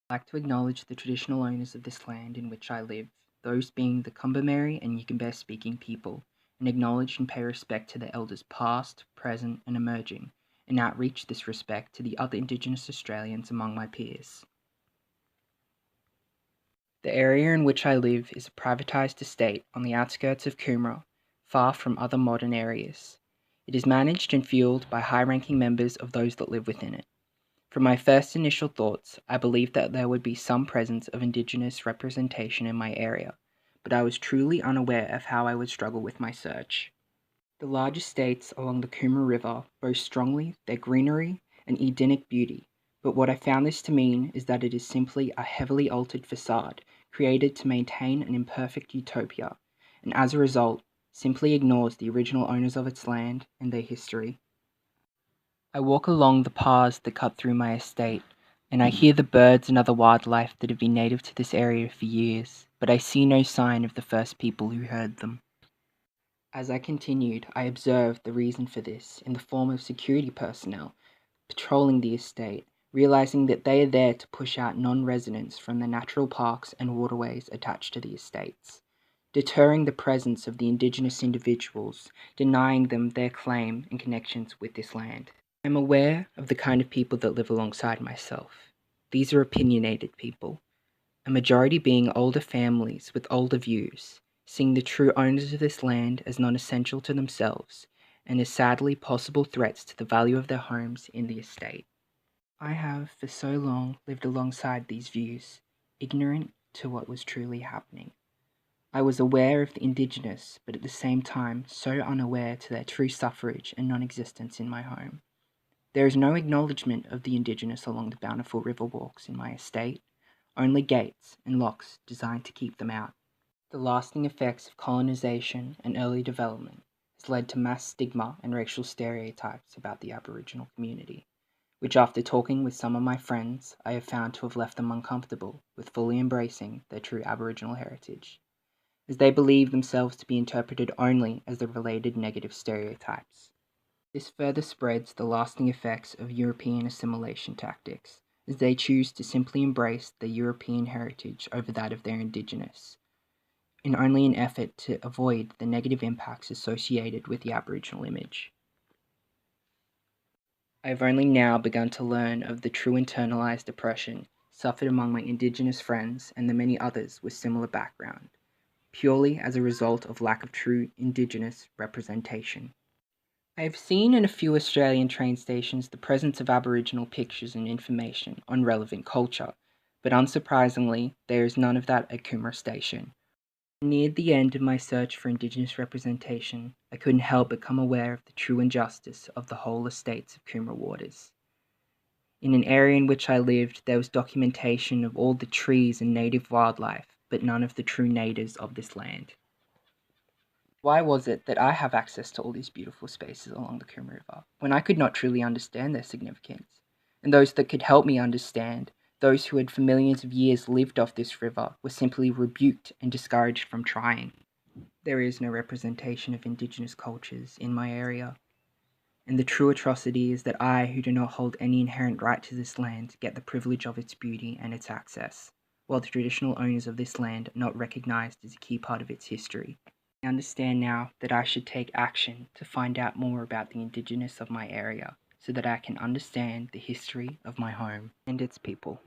I'd like to acknowledge the traditional owners of this land in which I live, those being the Kombumerri and Yugambeh speaking people, and acknowledge and pay respect to the elders past, present, and emerging, and outreach this respect to the other Indigenous Australians among my peers. The area in which I live is a privatised estate on the outskirts of Coomera, far from other modern areas. It is managed and fueled by high-ranking members of those that live within it. From my first initial thoughts, I believed that there would be some presence of Indigenous representation in my area, but I was truly unaware of how I would struggle with my search. The large estates along the Coomera River boast strongly their greenery and Edenic beauty, but what I found this to mean is that it is simply a heavily altered facade created to maintain an imperfect utopia, and as a result, simply ignores the original owners of its land and their history. I walk along the paths that cut through my estate, and I hear the birds and other wildlife that have been native to this area for years, but I see no sign of the first people who heard them. As I continued, I observed the reason for this in the form of security personnel patrolling the estate, realizing that they are there to push out non-residents from the natural parks and waterways attached to the estates, deterring the presence of the Indigenous individuals, denying them their claim and connections with this land. I'm aware of the kind of people that live alongside myself. These are opinionated people, a majority being older families with older views, seeing the true owners of this land as non-essential to themselves and as sadly possible threats to the value of their homes in the estate. I have for so long lived alongside these views, ignorant to what was truly happening. I was aware of the Indigenous, but at the same time so unaware to their true suffrage and non-existence in my home. There is no acknowledgement of the Indigenous along the bountiful river walks in my estate, only gates and locks designed to keep them out. The lasting effects of colonisation and early development has led to mass stigma and racial stereotypes about the Aboriginal community, which after talking with some of my friends, I have found to have left them uncomfortable with fully embracing their true Aboriginal heritage, as they believe themselves to be interpreted only as the related negative stereotypes. This further spreads the lasting effects of European assimilation tactics, as they choose to simply embrace their European heritage over that of their Indigenous, in only an effort to avoid the negative impacts associated with the Aboriginal image. I have only now begun to learn of the true internalized oppression suffered among my Indigenous friends and the many others with similar background, purely as a result of lack of true Indigenous representation. I have seen in a few Australian train stations the presence of Aboriginal pictures and information on relevant culture, but unsurprisingly, there is none of that at Coomera Station. Near the end of my search for Indigenous representation, I couldn't help but become aware of the true injustice of the whole estates of Coomera Waters. In an area in which I lived, there was documentation of all the trees and native wildlife, but none of the true natives of this land. Why was it that I have access to all these beautiful spaces along the Coomera River, when I could not truly understand their significance? And those that could help me understand, those who had for millions of years lived off this river, were simply rebuked and discouraged from trying. There is no representation of Indigenous cultures in my area, and the true atrocity is that I, who do not hold any inherent right to this land, get the privilege of its beauty and its access, while the traditional owners of this land are not recognised as a key part of its history. I understand now that I should take action to find out more about the Indigenous of my area so that I can understand the history of my home and its people.